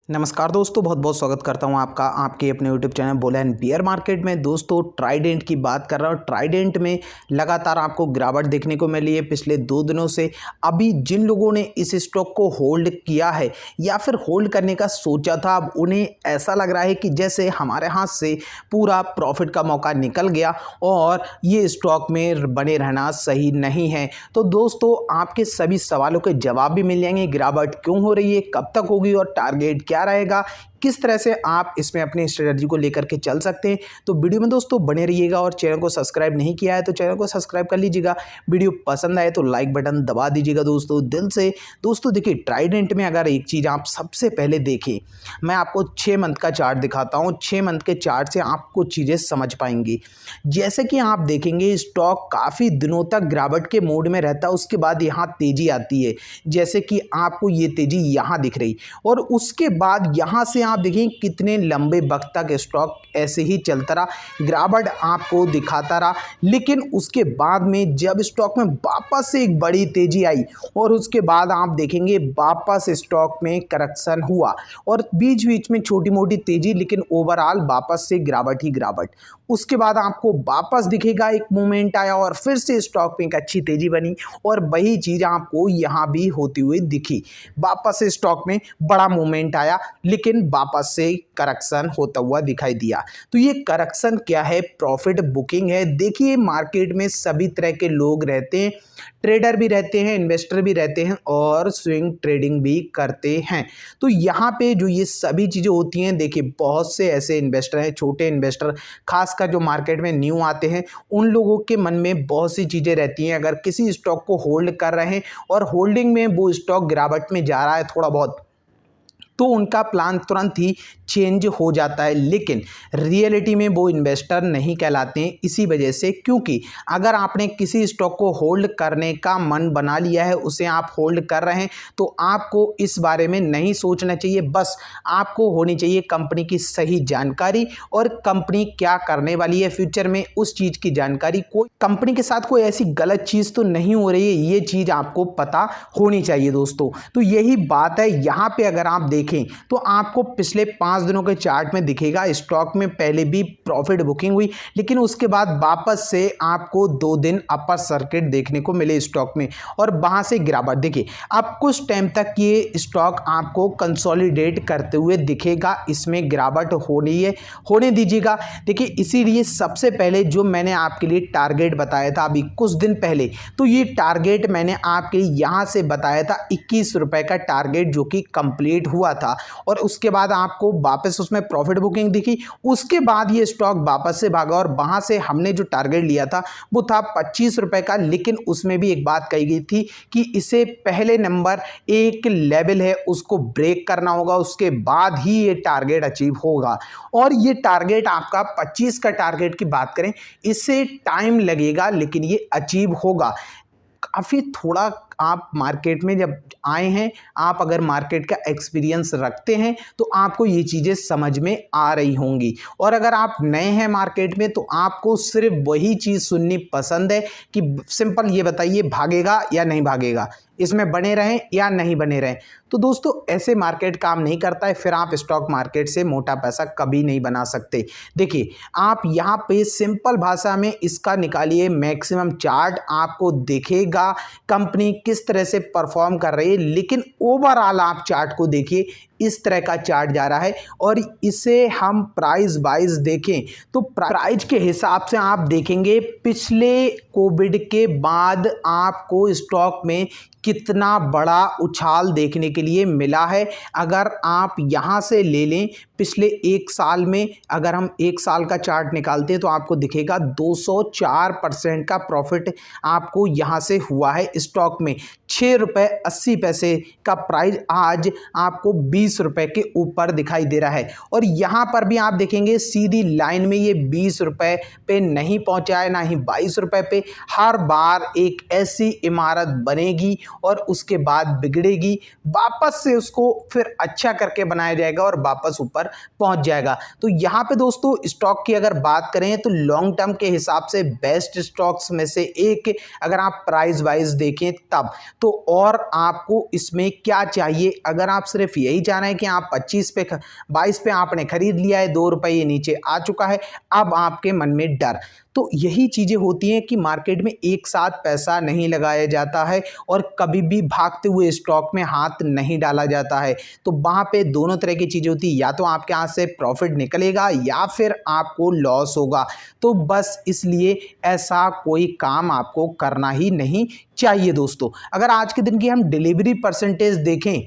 नमस्कार दोस्तों, बहुत बहुत स्वागत करता हूं आपका आपके अपने YouTube channel bull and beer market में। दोस्तों ट्राइडेंट की बात कर रहा हूं। ट्राइडेंट में लगातार आपको गिरावट देखने को मिली है पिछले 2 दिनों से। अभी जिन लोगों ने इस स्टॉक को होल्ड किया है या फिर होल्ड करने का सोचा था, अब उन्हें ऐसा लग रहा है कि जैसे हमारे हाथ से पूरा प्रॉफिट का मौका निकल गया और ये स्टॉक में बने रहना सही नहीं है। तो दोस्तों आपके सभी सवालों के जवाब भी मिल जाएंगे। गिरावट क्यों हो रही है, कब तक होगी और टारगेट क्या रहेगा, किस तरह से आप इसमें अपनी स्ट्रेटजी को लेकर के चल सकते हैं। तो वीडियो में दोस्तों बने रहिएगा और चैनल को सब्सक्राइब नहीं किया है तो चैनल को सब्सक्राइब कर लीजिएगा। वीडियो पसंद आए तो लाइक बटन दबा दीजिएगा दोस्तों दिल से। दोस्तों देखिए, ट्राइडेंट में अगर एक चीज़ आप सबसे पहले देखें, मैं आपको 6 मंथ का चार्ट दिखाता हूँ। 6 मंथ के चार्ट से आपको चीज़ें समझ पाएंगी। जैसे कि आप देखेंगे स्टॉक काफ़ी दिनों तक गिरावट के मोड में रहता है, उसके बाद यहाँ तेज़ी आती है। जैसे कि आपको ये तेज़ी यहाँ दिख रही और उसके बाद यहाँ से आप देखें कितने लंबे वक्त तक स्टॉक ऐसे ही चलता रहा, गिरावट आपको दिखाता रहा। लेकिन उसके बाद में जब स्टॉक में वापस से एक बड़ी तेजी आई और उसके बाद आप देखेंगे वापस स्टॉक में करेक्शन हुआ और बीच बीच में छोटी मोटी तेजी, लेकिन ओवरऑल वापस से गिरावट ही गिरावट। उसके बाद आपको वापस दिखेगा एक मूवमेंट आया और फिर से स्टॉक में एक अच्छी तेजी बनी और वही चीज़ आपको यहाँ भी होती हुई दिखी। वापस से स्टॉक में बड़ा मूवमेंट आया लेकिन वापस से करेक्शन होता हुआ दिखाई दिया। तो ये करेक्शन क्या है? प्रॉफिट बुकिंग है। देखिए मार्केट में सभी तरह के लोग रहते हैं, ट्रेडर भी रहते हैं, इन्वेस्टर भी रहते हैं और स्विंग ट्रेडिंग भी करते हैं। तो यहाँ पे जो ये सभी चीज़ें होती हैं, देखिए बहुत से ऐसे इन्वेस्टर हैं, छोटे इन्वेस्टर खासकर जो मार्केट में न्यू आते हैं, उन लोगों के मन में बहुत सी चीज़ें रहती हैं। अगर किसी स्टॉक को होल्ड कर रहे हैं और होल्डिंग में वो स्टॉक गिरावट में जा रहा है थोड़ा बहुत, तो उनका प्लान तुरंत ही चेंज हो जाता है। लेकिन रियलिटी में वो इन्वेस्टर नहीं कहलाते हैं। इसी वजह से, क्योंकि अगर आपने किसी स्टॉक को होल्ड करने का मन बना लिया है, उसे आप होल्ड कर रहे हैं, तो आपको इस बारे में नहीं सोचना चाहिए। बस आपको होनी चाहिए कंपनी की सही जानकारी और कंपनी क्या करने वाली है फ्यूचर में, उस चीज़ की जानकारी। कोई कंपनी के साथ कोई ऐसी गलत चीज़ तो नहीं हो रही है, ये चीज़ आपको पता होनी चाहिए दोस्तों। तो यही बात है। यहाँ पे अगर आप देखें तो आपको पिछले 5 दिनों के चार्ट में दिखेगा स्टॉक में पहले भी प्रॉफिट बुकिंग हुई, लेकिन उसके बाद वापस से आपको 2 दिन अपर सर्किट देखने को मिले स्टॉक में और वहां से गिरावट। देखिए अब कुछ टाइम तक ये स्टॉक आपको कंसोलिडेट करते हुए दिखेगा, इसमें गिरावट हो रही है, होने दीजिएगा। देखिए इसीलिए सबसे पहले जो मैंने आपके लिए टारगेट बताया था अभी कुछ दिन पहले, तो ये टारगेट मैंने आपके यहां से बताया था 21 रुपए का टारगेट, जो कि कंप्लीट हुआ था और उसके बाद आपको वापस उसमें प्रॉफिट बुकिंग दिखी। उसके बाद ये स्टॉक वापस से भागा और वहां से हमने जो टारगेट लिया था वो था 25 रुपए का। लेकिन उसमें भी एक बात कही गई थी कि इसे पहले नंबर एक लेवल है उसको ब्रेक करना होगा, उसके बाद ही ये टारगेट अचीव होगा। और ये टारगेट आपका 25 का टारगेट की बात करें, इससे टाइम लगेगा लेकिन ये अचीव होगा। काफ़ी थोड़ा आप मार्केट में जब आए हैं, आप अगर मार्केट का एक्सपीरियंस रखते हैं तो आपको ये चीज़ें समझ में आ रही होंगी। और अगर आप नए हैं मार्केट में तो आपको सिर्फ वही चीज़ सुननी पसंद है कि सिंपल ये बताइए भागेगा या नहीं भागेगा, इसमें बने रहें या नहीं बने रहें। तो दोस्तों ऐसे मार्केट काम नहीं करता है, फिर आप स्टॉक मार्केट से मोटा पैसा कभी नहीं बना सकते। देखिए आप यहाँ पे सिंपल भाषा में इसका निकालिए मैक्सिमम चार्ट, आपको दिखेगा कंपनी किस तरह से परफॉर्म कर रही है। लेकिन ओवरऑल आप चार्ट को देखिए, इस तरह का चार्ट जा रहा है और इसे हम प्राइस वाइज देखें तो प्राइस के हिसाब से आप देखेंगे पिछले कोविड के बाद आपको स्टॉक में कितना बड़ा उछाल देखने के लिए मिला है। अगर आप यहाँ से ले लें पिछले 1 साल में, अगर हम 1 साल का चार्ट निकालते हैं तो आपको दिखेगा 204% का प्रॉफिट आपको यहाँ से हुआ है स्टॉक में। 6 रुपये 80 पैसे का प्राइस आज आपको 20 रुपये के ऊपर दिखाई दे रहा है। और यहाँ पर भी आप देखेंगे सीधी लाइन में ये 20 रुपये पे नहीं पहुँचा है, ना ही 22 रुपये पे। हर बार एक ऐसी इमारत बनेगी और उसके बाद बिगड़ेगी, वापस से उसको फिर अच्छा करके बनाया जाएगा और वापस ऊपर पहुंच जाएगा। तो यहाँ पे दोस्तों स्टॉक की अगर बात करें तो लॉन्ग टर्म के हिसाब से बेस्ट स्टॉक्स में से एक, अगर आप प्राइस वाइज देखें तब तो। और आपको इसमें क्या चाहिए, अगर आप सिर्फ यही जाना है कि आप 25 पे 22 पे आपने खरीद लिया है, 2 रुपये ये नीचे आ चुका है, अब आपके मन में डर। तो यही चीज़ें होती हैं कि मार्केट में एक साथ पैसा नहीं लगाया जाता है और कभी भी भागते हुए स्टॉक में हाथ नहीं डाला जाता है। तो वहाँ पे दोनों तरह की चीज़ें होती हैं, या तो आपके हाथ से प्रॉफिट निकलेगा या फिर आपको लॉस होगा। तो बस इसलिए ऐसा कोई काम आपको करना ही नहीं चाहिए दोस्तों। अगर आज के दिन की हम डिलीवरी परसेंटेज देखें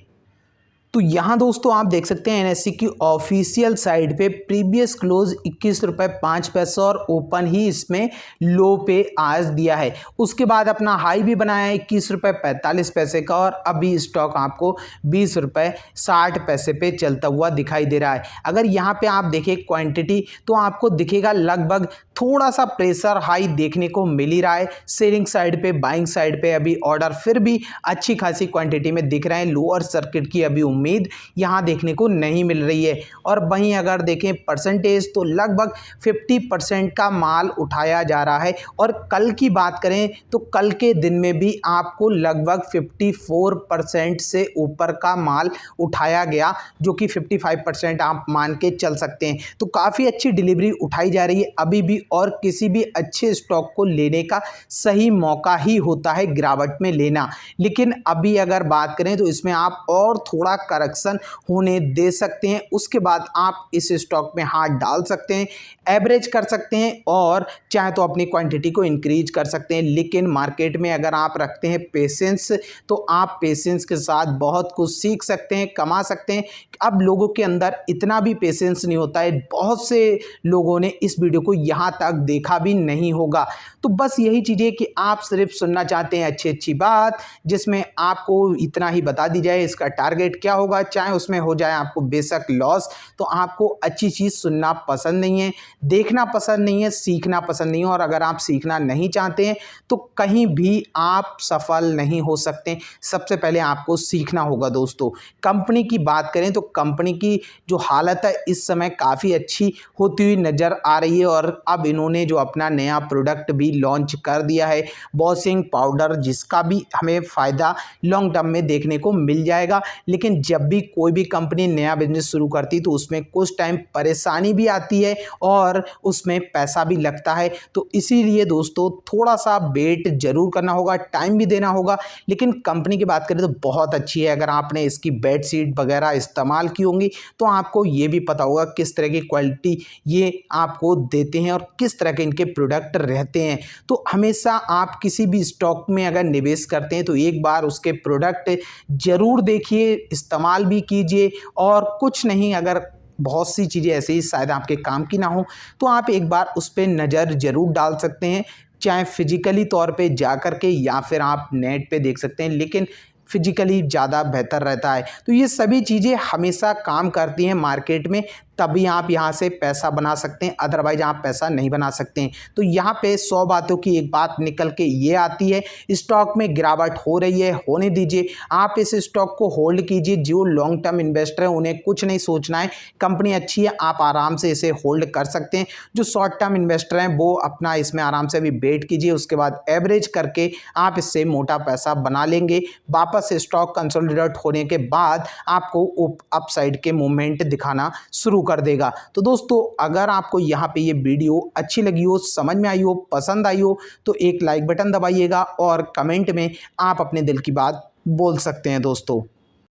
तो यहाँ दोस्तों आप देख सकते हैं एनएससी की ऑफिशियल साइट पे प्रीवियस क्लोज 21 रुपये 5 पैसे और ओपन ही इसमें लो पे आज दिया है। उसके बाद अपना हाई भी बनाया है 21 रुपये 45 पैसे का और अभी स्टॉक आपको 20 रुपये 60 पैसे पे चलता हुआ दिखाई दे रहा है। अगर यहाँ पे आप देखें क्वांटिटी तो आपको दिखेगा लगभग थोड़ा सा प्रेशर हाई देखने को मिल ही रहा है। सेलिंग साइड पे, बाइंग साइड पे अभी ऑर्डर फिर भी अच्छी खासी क्वांटिटी में दिख रहे हैं। लोअर सर्किट की अभी उम्मीद यहां देखने को नहीं मिल रही है। और वहीं अगर देखें परसेंटेज तो लगभग 50% का माल उठाया जा रहा है। और कल की बात करें तो कल के दिन में भी आपको लगभग 54% से ऊपर का माल उठाया गया, जो कि 55% आप मान के चल सकते हैं। तो काफ़ी अच्छी डिलीवरी उठाई जा रही है अभी भी, और किसी भी अच्छे स्टॉक को लेने का सही मौका ही होता है गिरावट में लेना। लेकिन अभी अगर बात करें तो इसमें आप और थोड़ा करेक्शन होने दे सकते हैं, उसके बाद आप इस स्टॉक में हाथ डाल सकते हैं, एवरेज कर सकते हैं और चाहे तो अपनी क्वांटिटी को इंक्रीज कर सकते हैं। लेकिन मार्केट में अगर आप रखते हैं पेशेंस तो आप पेशेंस के साथ बहुत कुछ सीख सकते हैं, कमा सकते हैं। अब लोगों के अंदर इतना भी पेशेंस नहीं होता है, बहुत से लोगों ने इस वीडियो को यहाँ तक देखा भी नहीं होगा। तो बस यही चीज़ें कि आप सिर्फ सुनना चाहते हैं अच्छी अच्छी बात, जिसमें आपको इतना ही बता दी जाए इसका टारगेट क्या होगा, चाहे उसमें हो जाए आपको बेशक लॉस। तो आपको अच्छी चीज़ सुनना पसंद नहीं है, देखना पसंद नहीं है, सीखना पसंद नहीं है। और अगर आप सीखना नहीं चाहते हैं तो कहीं भी आप सफल नहीं हो सकते। सबसे पहले आपको सीखना होगा दोस्तों। कंपनी की बात करें तो कंपनी की जो हालत है इस समय काफ़ी अच्छी होती हुई नज़र आ रही है। और अब इन्होंने जो अपना नया प्रोडक्ट भी लॉन्च कर दिया है वॉशिंग पाउडर, जिसका भी हमें फ़ायदा लॉन्ग टर्म में देखने को मिल जाएगा। लेकिन जब भी कोई भी कंपनी नया बिजनेस शुरू करती तो उसमें कुछ टाइम परेशानी भी आती है और उसमें पैसा भी लगता है। तो इसीलिए दोस्तों थोड़ा सा वेट जरूर करना होगा, टाइम भी देना होगा। लेकिन कंपनी की बात करें तो बहुत अच्छी है। अगर आपने इसकी बेडशीट वगैरह इस्तेमाल की होंगी तो आपको ये भी पता होगा किस तरह की क्वालिटी ये आपको देते हैं और किस तरह के इनके प्रोडक्ट रहते हैं। तो हमेशा आप किसी भी स्टॉक में अगर निवेश करते हैं तो एक बार उसके प्रोडक्ट जरूर देखिए, इस्तेमाल भी कीजिए। और कुछ नहीं, अगर बहुत सी चीज़ें ऐसे ही शायद आपके काम की ना हो तो आप एक बार उस पर नज़र जरूर डाल सकते हैं, चाहे फिजिकली तौर पे जा कर के या फिर आप नेट पे देख सकते हैं। लेकिन फिजिकली ज़्यादा बेहतर रहता है। तो ये सभी चीज़ें हमेशा काम करती हैं मार्केट में, तभी आप यहाँ से पैसा बना सकते हैं, अदरवाइज आप पैसा नहीं बना सकते हैं। तो यहाँ पे 100 बातों की एक बात निकल के ये आती है, स्टॉक में गिरावट हो रही है, होने दीजिए। आप इस स्टॉक को होल्ड कीजिए। जो लॉन्ग टर्म इन्वेस्टर हैं उन्हें कुछ नहीं सोचना है, कंपनी अच्छी है, आप आराम से इसे होल्ड कर सकते हैं। जो शॉर्ट टर्म इन्वेस्टर हैं वो अपना इसमें आराम से अभी वेट कीजिए, उसके बाद एवरेज करके आप इससे मोटा पैसा बना लेंगे। वापस स्टॉक कंसोलिडेट होने के बाद आपको अपसाइड के मूवमेंट दिखाना शुरू कर देगा। तो दोस्तों अगर आपको यहाँ पे ये वीडियो अच्छी लगी हो, समझ में आई हो, पसंद आई हो तो एक लाइक बटन दबाइएगा और कमेंट में आप अपने दिल की बात बोल सकते हैं दोस्तों।